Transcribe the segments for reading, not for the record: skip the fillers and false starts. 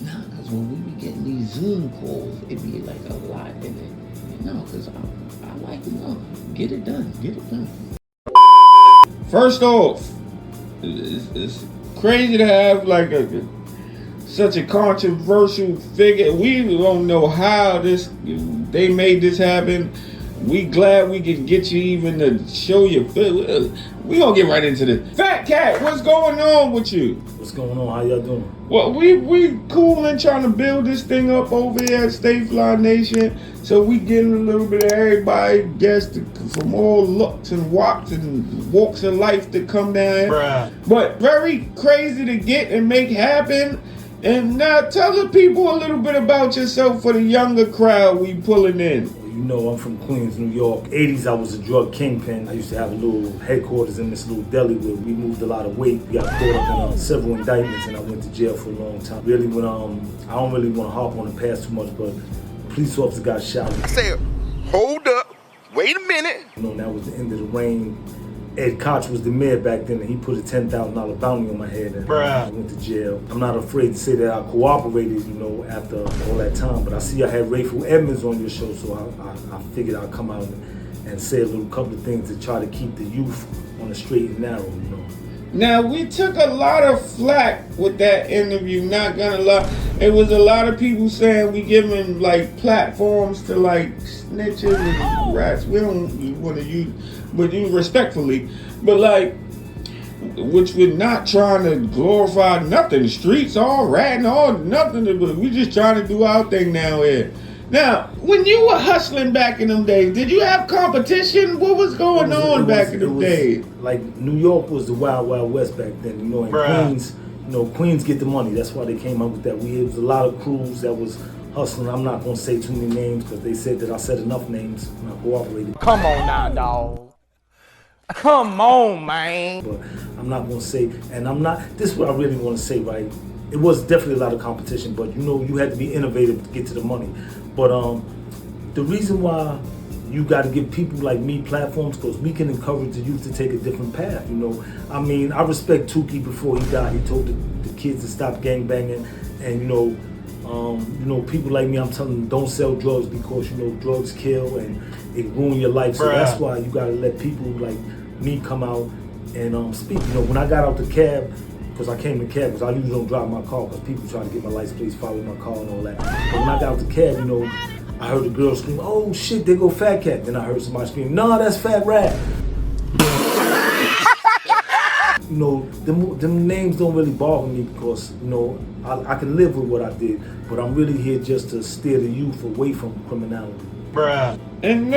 Nah, because when we be getting these Zoom calls, it be like a lot in it. No, because I like to know. Get it done. Get it done. First off, it's crazy to have like such a controversial figure. We don't know how they made this happen. We glad we can get you even to show your. We gonna get right into this. Fat Cat, what's going on with you? What's going on? How y'all doing? Well, we cool and trying to build this thing up over here at Stayfly Nation. So we getting a little bit of everybody, guests from all looks and walks of life to come down here. Bruh. But very crazy to get and make happen. And now tell the people a little bit about yourself for the younger crowd we pulling in. You know, I'm from Queens, New York. 80s, I was a drug kingpin. I used to have a little headquarters in this little deli where we moved a lot of weight. We got caught up in several indictments, and I went to jail for a long time. Really, when I don't really want to harp on the past too much, but a police officer got shot. I said, hold up, wait a minute. You know, that was the end of the reign. Ed Koch was the mayor back then, and he put a $10,000 bounty on my head, and I went to jail. I'm not afraid to say that I cooperated, you know, after all that time. But I see I had Rayful Edmonds on your show, so I figured I'd come out and say a little couple of things to try to keep the youth on the straight and narrow, you know. Now, we took a lot of flack with that interview, not gonna lie. It was a lot of people saying we giving like platforms to like snitches and rats. We don't want to use, but you respectfully, but like, which we're not trying to glorify nothing. The streets all ratting, all nothing. We just trying to do our thing now here. Now, when you were hustling back in them days, did you have competition? What was going on back in them days? Like, New York was the wild, wild west back then, you know, and Queens, you know, Queens get the money. That's why they came up with that. It was a lot of crews that was hustling. I'm not going to say too many names because they said that I said enough names when I cooperated. Come on now, dog. Come on, man. But I'm not going to say, and I'm not, this is what I really want to say, right? It was definitely a lot of competition, but you know, you had to be innovative to get to the money. But the reason why you got to give people like me platforms, because we can encourage the youth to take a different path, you know. I mean, I respect Tuki before he died. He told the kids to stop gangbanging, and you know, people like me, I'm telling them don't sell drugs because, you know, drugs kill and it ruin your life. So that's why you got to let people like me come out and speak. You know, when I got out the cab, because I came in cab, because I usually don't drive my car because people try to get my license plates, follow my car and all that. But when I got out the cab, you know, I heard a girl scream, "Oh shit, there go Fat Cat." Then I heard somebody scream, "Nah, that's Fat Rat." You know, them names don't really bother me because, you know, I can live with what I did, but I'm really here just to steer the youth away from criminality. And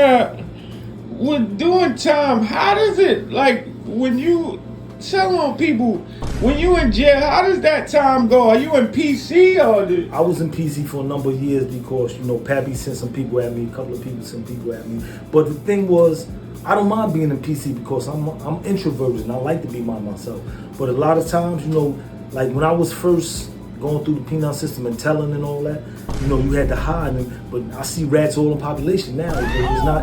with doing time, how does it, like, when you tell on people, when you in jail, how does that time go? Are you in PC or? I was in PC for a number of years because, you know, Pappy sent some people at me, a couple of people sent people at me. But the thing was, I don't mind being in PC because I'm introverted and I like to be by myself. But a lot of times, you know, like when I was first going through the penal system and telling and all that, you know, you had to hide. But I see rats all in population now.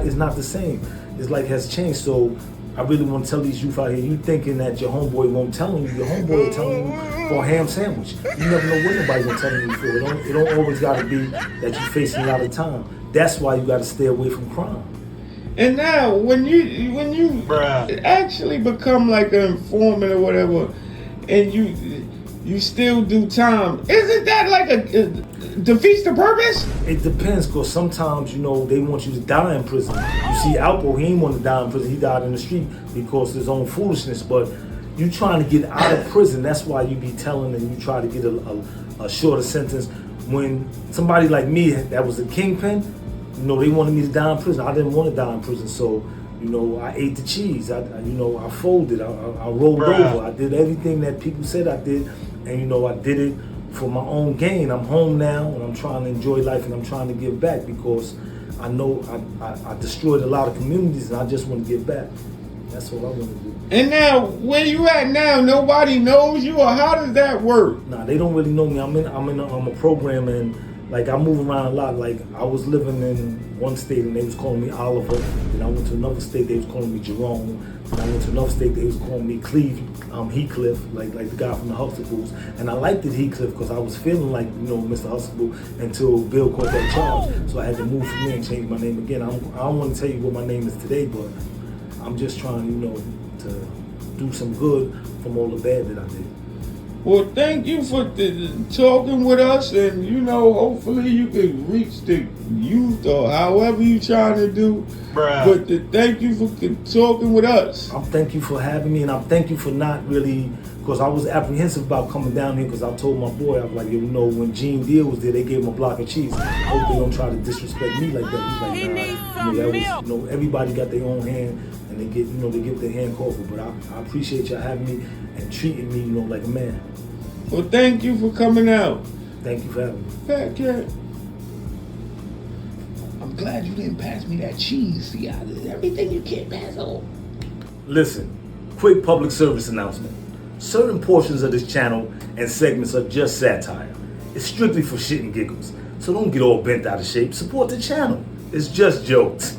It's not the same. It's like it has changed. So I really want to tell these youth out here, you thinking that your homeboy won't tell you, your homeboy will tell you for a ham sandwich. You never know what nobody's gonna tell you for. It don't always gotta be that you're facing a lot of time. That's why you gotta stay away from crime. And now, when you actually become like an informant or whatever, and you still do time, isn't that like a defeats the purpose? It depends, because sometimes, you know, they want you to die in prison. You see, Alpo, he didn't want to die in prison. He died in the street because of his own foolishness. But you trying to get out of prison, that's why you be telling and you try to get a shorter sentence. When somebody like me that was a kingpin, you know, they wanted me to die in prison. I didn't want to die in prison, so, you know, I ate the cheese. I folded. I rolled over. I did everything that people said I did, and you know, I did it for my own gain. I'm home now, and I'm trying to enjoy life, and I'm trying to give back because I know I destroyed a lot of communities, and I just want to give back. That's what I want to do. And now, where you at now? Nobody knows you, or how does that work? Nah, they don't really know me. I'm a program, and Like, I move around a lot. Like, I was living in one state and they was calling me Oliver. Then I went to another state, they was calling me Jerome. Then I went to another state, they was calling me Heathcliff, like the guy from the Huxtables. And I liked it Heathcliff because I was feeling like, Mr. Huxtable until Bill caught that charge. So I had to move from there and change my name again. I don't want to tell you what my name is today, but I'm just trying, to do some good from all the bad that I did. Well, thank you for talking with us, and hopefully you can reach the youth or however you trying to do. Bruh. But thank you for talking with us. I'm thank you for having me, and I'm thank you for not really, because I was apprehensive about coming down here, because I told my boy, I was like, when Gene Deal was there, they gave him a block of cheese. I hope they don't try to disrespect me like that. He's like, nah, that was, everybody got their own hand, and they give their hand coffee. But I appreciate y'all having me and treating me, like a man. Well, thank you for coming out. Thank you for having me. Fat Cat. I'm glad you didn't pass me that cheese. See, everything you can't pass on. Listen, quick public service announcement. Certain portions of this channel and segments are just satire. It's strictly for shit and giggles. So don't get all bent out of shape. Support the channel. It's just jokes.